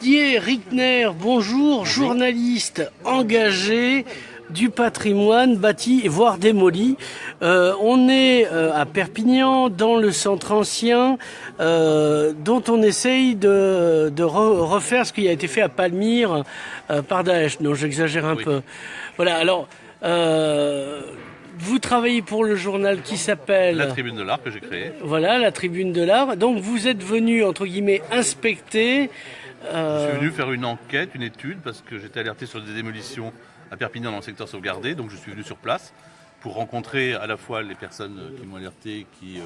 Didier Rickner, bonjour, journaliste engagé du patrimoine bâti, voire démoli. On est à Perpignan, dans le centre ancien, dont on essaye de refaire ce qui a été fait à Palmyre par Daesh. Non, j'exagère un peu. Voilà, alors... vous travaillez pour le journal qui s'appelle... La Tribune de l'Art que j'ai créé. Voilà, la Tribune de l'Art. Donc vous êtes venu, entre guillemets, inspecter... Je suis venu faire une enquête, une étude, parce que j'étais alerté sur des démolitions à Perpignan dans le secteur sauvegardé. Donc je suis venu sur place pour rencontrer à la fois les personnes qui m'ont alerté, qui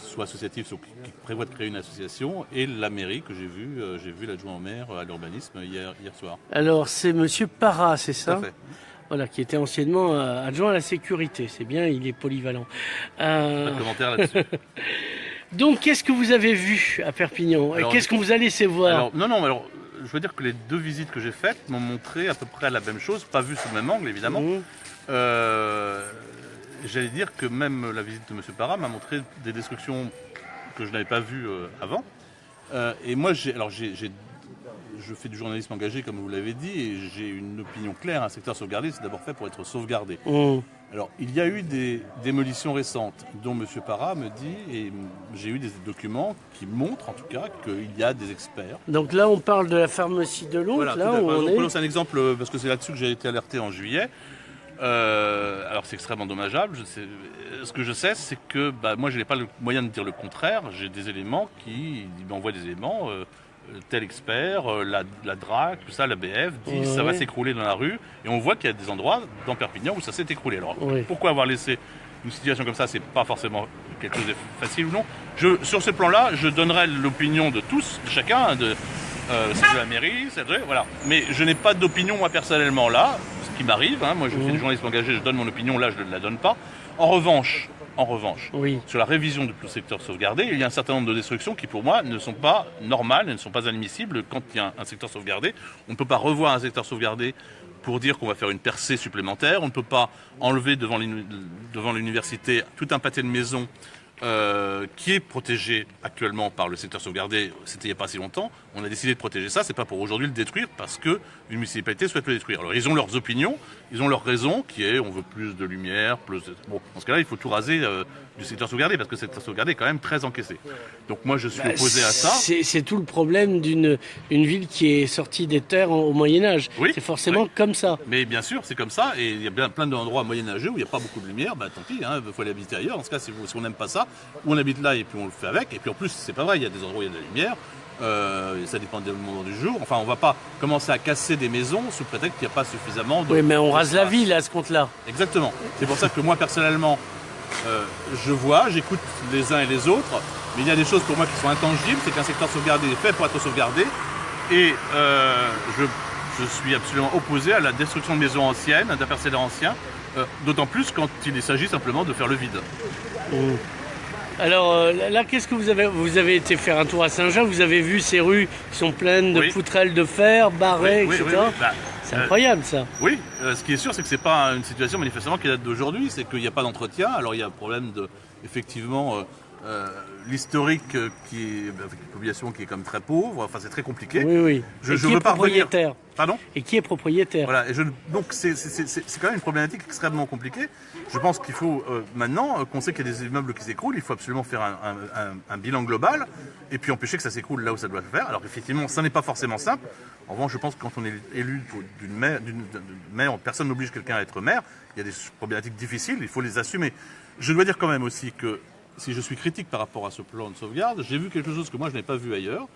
soient associatives, soit qui prévoient de créer une association, et la mairie que j'ai vu. J'ai vu l'adjoint au maire à l'urbanisme hier soir. Alors c'est Monsieur Parra, c'est ça ? Tout à fait. Voilà, qui était anciennement adjoint à la sécurité. C'est bien, il est polyvalent. Pas de commentaire là-dessus. Donc, qu'est-ce que vous avez vu à Perpignan ? Et qu'est-ce qu'on vous a laissé voir ? Alors, je veux dire que les deux visites que j'ai faites m'ont montré à peu près la même chose, pas vu sous le même angle, évidemment. J'allais dire que même la visite de M. Parra m'a montré des destructions que je n'avais pas vues avant. Et moi, je fais du journalisme engagé, comme vous l'avez dit, et j'ai une opinion claire. Un secteur sauvegardé, c'est d'abord fait pour être sauvegardé. Alors, il y a eu des démolitions récentes, dont M. Parra me dit, et j'ai eu des documents qui montrent, en tout cas, qu'il y a des experts. Donc là, on parle de la pharmacie de l'Oncle, voilà, là où on est. C'est un exemple, parce que c'est là-dessus que j'ai été alerté en juillet. Alors, c'est extrêmement dommageable. Ce que je sais, c'est que moi, je n'ai pas le moyen de dire le contraire. J'ai des éléments qui m'envoient des éléments... tel expert, la DRAC, tout ça, la BF, dit ça va s'écrouler dans la rue. Et on voit qu'il y a des endroits dans Perpignan où ça s'est écroulé. Alors, pourquoi avoir laissé une situation comme ça ? C'est pas forcément quelque chose de facile ou non. Sur ce plan-là, je donnerai l'opinion de tous, de chacun, celle de la mairie, voilà. Mais je n'ai pas d'opinion, moi, personnellement, là, ce qui m'arrive. Moi, je fais du journalisme engagé, je donne mon opinion, là, je ne la donne pas. En revanche, sur la révision du secteur sauvegardé, il y a un certain nombre de destructions qui, pour moi, ne sont pas normales, ne sont pas admissibles. Quand il y a un secteur sauvegardé, on ne peut pas revoir un secteur sauvegardé pour dire qu'on va faire une percée supplémentaire. On ne peut pas enlever devant l'université tout un pâté de maisons qui est protégé actuellement par le secteur sauvegardé. C'était il n'y a pas si longtemps. On a décidé de protéger ça. C'est pas pour aujourd'hui le détruire parce que une municipalité souhaite le détruire. Alors ils ont leurs opinions, ils ont leurs raisons, qui est on veut plus de lumière, Bon, dans ce cas-là, il faut tout raser du secteur sauvegardé parce que le secteur sauvegardé est quand même très encaissé. Donc moi, je suis opposé à ça. C'est tout le problème d'une ville qui est sortie des terres au Moyen-Âge. C'est forcément comme ça. Mais bien sûr, c'est comme ça. Et il y a plein d'endroits moyenâgeux où il n'y a pas beaucoup de lumière. Tant pis, il faut aller habiter ailleurs. Dans ce cas, si on n'aime pas ça, ou on habite là et puis on le fait avec. Et puis en plus, c'est pas vrai, il y a des endroits où il y a de la lumière. Ça dépend du moment du jour. Enfin, on va pas commencer à casser des maisons sous prétexte qu'il n'y a pas suffisamment de... Oui, mais on rase la ville à ce compte-là. Exactement. C'est pour ça que moi, personnellement, j'écoute les uns et les autres, mais il y a des choses pour moi qui sont intangibles. C'est qu'un secteur sauvegardé est fait pour être sauvegardé. Et je suis absolument opposé à la destruction de maisons anciennes, d'un parcellaire ancien, d'autant plus quand il s'agit simplement de faire le vide. Alors là, qu'est-ce que vous avez été faire un tour à Saint-Jean, vous avez vu ces rues qui sont pleines de poutrelles de fer, barrées, etc. C'est incroyable ça. Oui, ce qui est sûr, c'est que c'est pas une situation manifestement qui date d'aujourd'hui, c'est qu'il n'y a pas d'entretien. Alors il y a un problème effectivement, l'historique qui est avec une population qui est comme très pauvre. Enfin, c'est très compliqué. Oui. Je veux pas propriétaire. Pardon ? Et qui est propriétaire ? Voilà. Donc c'est quand même une problématique extrêmement compliquée. Je pense qu'il faut maintenant qu'on sait qu'il y a des immeubles qui s'écroulent, il faut absolument faire un bilan global et puis empêcher que ça s'écroule là où ça doit se faire. Alors effectivement, ça n'est pas forcément simple. En revanche, je pense que quand on est élu d'une maire, personne n'oblige quelqu'un à être maire. Il y a des problématiques difficiles, il faut les assumer. Je dois dire quand même aussi que si je suis critique par rapport à ce plan de sauvegarde, j'ai vu quelque chose que moi je n'ai pas vu ailleurs.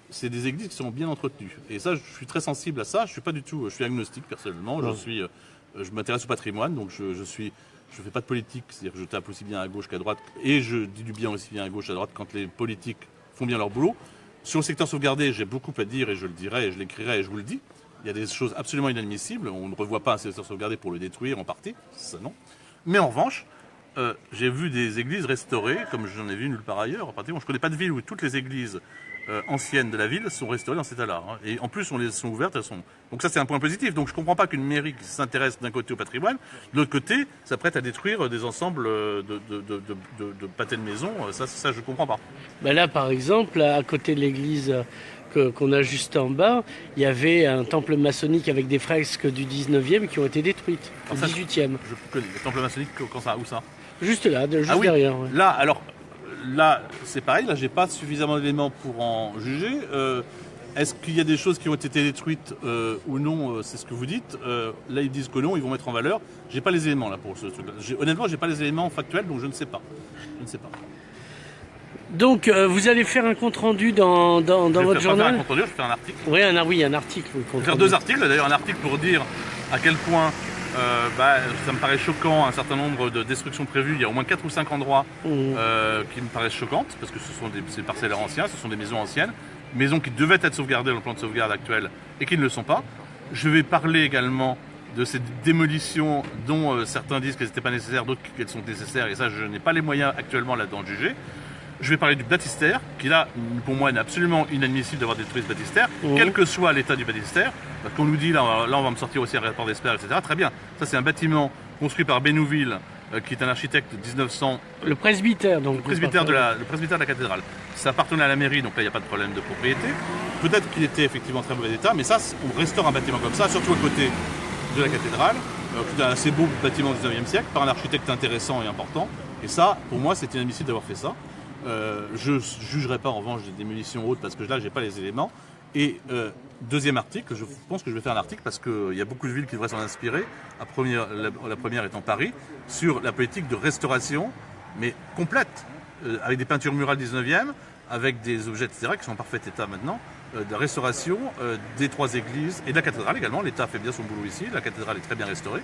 C'est des églises qui sont bien entretenues. Et ça, je suis très sensible à ça. Je suis agnostique personnellement. Je m'intéresse au patrimoine, donc je fais pas de politique. C'est-à-dire que je tape aussi bien à gauche qu'à droite. Et je dis du bien aussi bien à gauche qu'à droite quand les politiques font bien leur boulot. Sur le secteur sauvegardé, j'ai beaucoup à dire et je le dirai et je l'écrirai et je vous le dis. Il y a des choses absolument inadmissibles. On ne revoit pas un secteur sauvegardé pour le détruire en partie. Ça, non. Mais en revanche, j'ai vu des églises restaurées, comme j'en ai vu nulle part ailleurs. Je ne connais pas de ville où toutes les églises anciennes de la ville sont restaurées dans cet état-là. Et en plus, on les sont ouvertes. Donc ça, c'est un point positif. Donc je ne comprends pas qu'une mairie qui s'intéresse d'un côté au patrimoine, de l'autre côté, s'apprête à détruire des ensembles de pâtés de maison. Ça, je ne comprends pas. Là, par exemple, à côté de l'église qu'on a juste en bas, il y avait un temple maçonnique avec des fresques du 19e qui ont été détruites, au 18e. Je connais le temple maçonnique, quand ça, où ça? Juste là, juste Ah oui, derrière. Ouais. Là, c'est pareil, là, j'ai pas suffisamment d'éléments pour en juger. Est-ce qu'il y a des choses qui ont été détruites ou non? C'est ce que vous dites. Là, ils disent que non, ils vont mettre en valeur. J'ai pas les éléments là pour ce truc-là. Honnêtement, j'ai pas les éléments factuels, donc je ne sais pas. Je ne sais pas. Donc, vous allez faire un compte rendu dans votre journal? Je vais faire un compte rendu, je vais faire un article. Oui, un article. Je vais faire 2 articles, d'ailleurs un article pour dire à quel point ça me paraît choquant un certain nombre de destructions prévues. Il y a au moins 4 ou 5 endroits qui me paraissent choquantes, parce que ce sont des parcellaires anciens, ce sont des maisons anciennes, maisons qui devaient être sauvegardées dans le plan de sauvegarde actuel et qui ne le sont pas. Je vais parler également de ces démolitions dont certains disent qu'elles n'étaient pas nécessaires, d'autres qu'elles sont nécessaires, et ça je n'ai pas les moyens actuellement là-dedans de juger. Je vais parler du baptistère, qui là, pour moi, est absolument inadmissible d'avoir détruit ce baptistère, quel que soit l'état du baptistère. Parce qu'on nous dit, là on va me sortir aussi un rapport d'experts, etc. Très bien, ça c'est un bâtiment construit par Bénouville, qui est un architecte de 1900. Le presbytère, donc. Le presbytère de la cathédrale. Ça appartenait à la mairie, donc là il n'y a pas de problème de propriété. Peut-être qu'il était effectivement en très mauvais état, mais ça, on restaure un bâtiment comme ça, surtout à côté de la cathédrale, qui est un assez beau bâtiment du 19e siècle, par un architecte intéressant et important. Et ça, pour moi, c'est inadmissible d'avoir fait ça. Je ne jugerai pas en revanche des démolitions hautes parce que là j'ai pas les éléments. Et deuxième article, je pense que je vais faire un article parce qu'il y a beaucoup de villes qui devraient s'en inspirer, la première étant Paris, sur la politique de restauration, mais complète, avec des peintures murales 19e, avec des objets, etc., qui sont en parfait état maintenant, de restauration des 3 églises et de la cathédrale également. L'État fait bien son boulot ici, la cathédrale est très bien restaurée.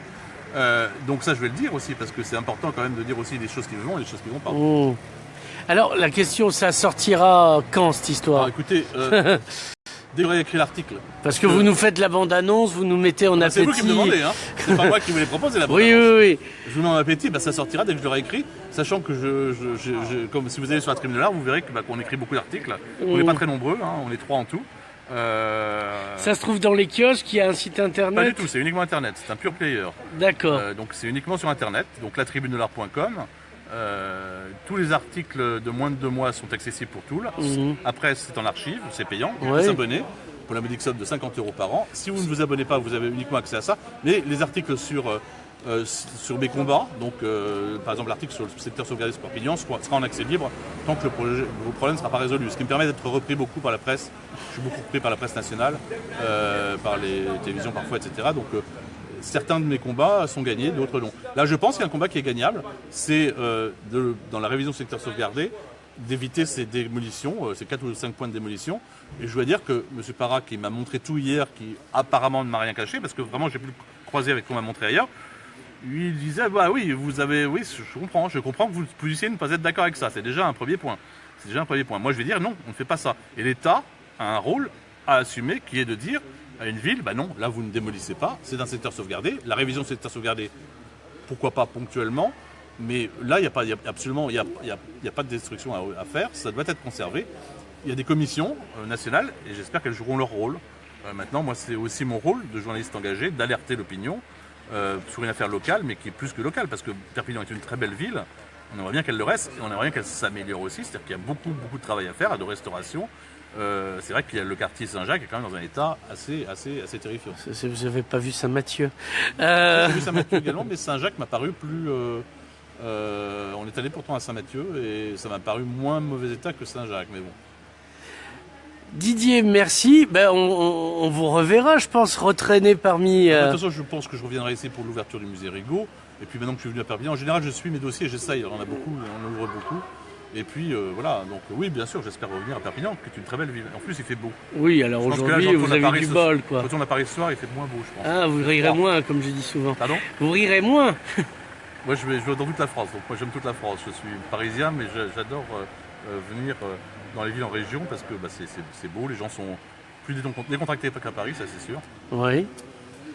Donc ça je vais le dire aussi parce que c'est important quand même de dire aussi des choses qui vont et des choses qui ne vont pas. Alors, la question, ça sortira quand, cette histoire? Alors, écoutez, dès que j'aurai écrit l'article... Parce que vous nous faites la bande-annonce, vous nous mettez en appétit... C'est vous qui me demandez, hein. C'est pas moi qui vous l'ai proposé, la bande-annonce. Oui. Je vous mets en appétit, ça sortira dès que je l'aurai écrit, sachant que comme si vous allez sur la Tribune de l'Art, vous verrez qu'on écrit beaucoup d'articles. On n'est pas très nombreux, hein, on est 3 en tout. Ça se trouve dans les kiosques, il y a un site internet? Pas du tout, c'est uniquement internet, c'est un pure player. D'accord. Donc c'est uniquement sur internet, donc latribunedelart.com. Tous les articles de moins de 2 mois sont accessibles pour Toul. Après, c'est en archive, c'est payant. Il faut s'abonner pour la modique somme de 50 € par an. Si vous ne vous abonnez pas, vous avez uniquement accès à ça. Mais les articles sur mes combats, donc par exemple l'article sur le secteur sauvegardé de Perpignan, sera en accès libre tant que vos problème ne sera pas résolu. Ce qui me permet d'être repris beaucoup par la presse. Je suis beaucoup repris par la presse nationale, par les télévisions parfois, etc. Donc certains de mes combats sont gagnés, d'autres non. Là, je pense qu'il y a un combat qui est gagnable, c'est dans la révision du secteur sauvegardé, d'éviter ces démolitions, ces 4 ou 5 points de démolition. Et je dois dire que M. Parra, qui m'a montré tout hier, qui apparemment ne m'a rien caché, parce que vraiment j'ai pu le croiser avec ce qu'on m'a montré ailleurs, lui il disait, bah oui, je comprends que vous puissiez ne pas être d'accord avec ça, c'est déjà un premier point. Moi je vais dire non, on ne fait pas ça. Et l'État a un rôle à assumer qui est de dire à une ville, bah non, là vous ne démolissez pas, c'est un secteur sauvegardé. La révision du secteur sauvegardé, pourquoi pas ponctuellement, mais là il n'y a pas de destruction à faire, ça doit être conservé. Il y a des commissions nationales et j'espère qu'elles joueront leur rôle. Maintenant, moi c'est aussi mon rôle de journaliste engagé d'alerter l'opinion sur une affaire locale, mais qui est plus que locale, parce que Perpignan est une très belle ville. On aimerait bien qu'elle le reste et on aimerait bien qu'elle s'améliore aussi, c'est-à-dire qu'il y a beaucoup de travail à faire, de restauration. C'est vrai qu'il y a le quartier Saint-Jacques est quand même dans un état assez terrifiant. Vous n'avez pas vu Saint-Mathieu? J'ai vu Saint-Mathieu également, mais Saint-Jacques m'a paru plus... on est allé pourtant à Saint-Mathieu et ça m'a paru moins mauvais état que Saint-Jacques, mais bon. Didier, merci. On vous reverra, je pense, retraîné parmi... De toute façon, je pense que je reviendrai ici pour l'ouverture du musée Rigaud. Et puis maintenant que je suis venu à Perpignan, en général, je suis mes dossiers, j'essaye. On ouvre beaucoup. Et puis voilà, donc oui, bien sûr, j'espère revenir à Perpignan, qui est une très belle ville. En plus, il fait beau. Oui, alors aujourd'hui, vous avez du bol, quoi. Quand on retourne à Paris ce soir, il fait moins beau, je pense. Ah, vous rirez moins, comme je dis souvent. Pardon? Vous rirez moins. Moi, je vais dans toute la France. Donc, moi, j'aime toute la France. Je suis parisien, mais j'adore venir dans les villes en région parce que c'est beau. Les gens sont plus décontractés qu'à Paris, ça c'est sûr. Oui.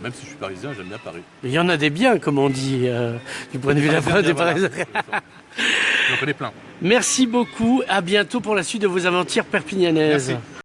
Même si je suis parisien, j'aime bien Paris. Mais il y en a des biens, comme on dit, du point de vue des Parisiens. J'en connais plein. Merci beaucoup. À bientôt pour la suite de vos aventures perpignanaises. Merci.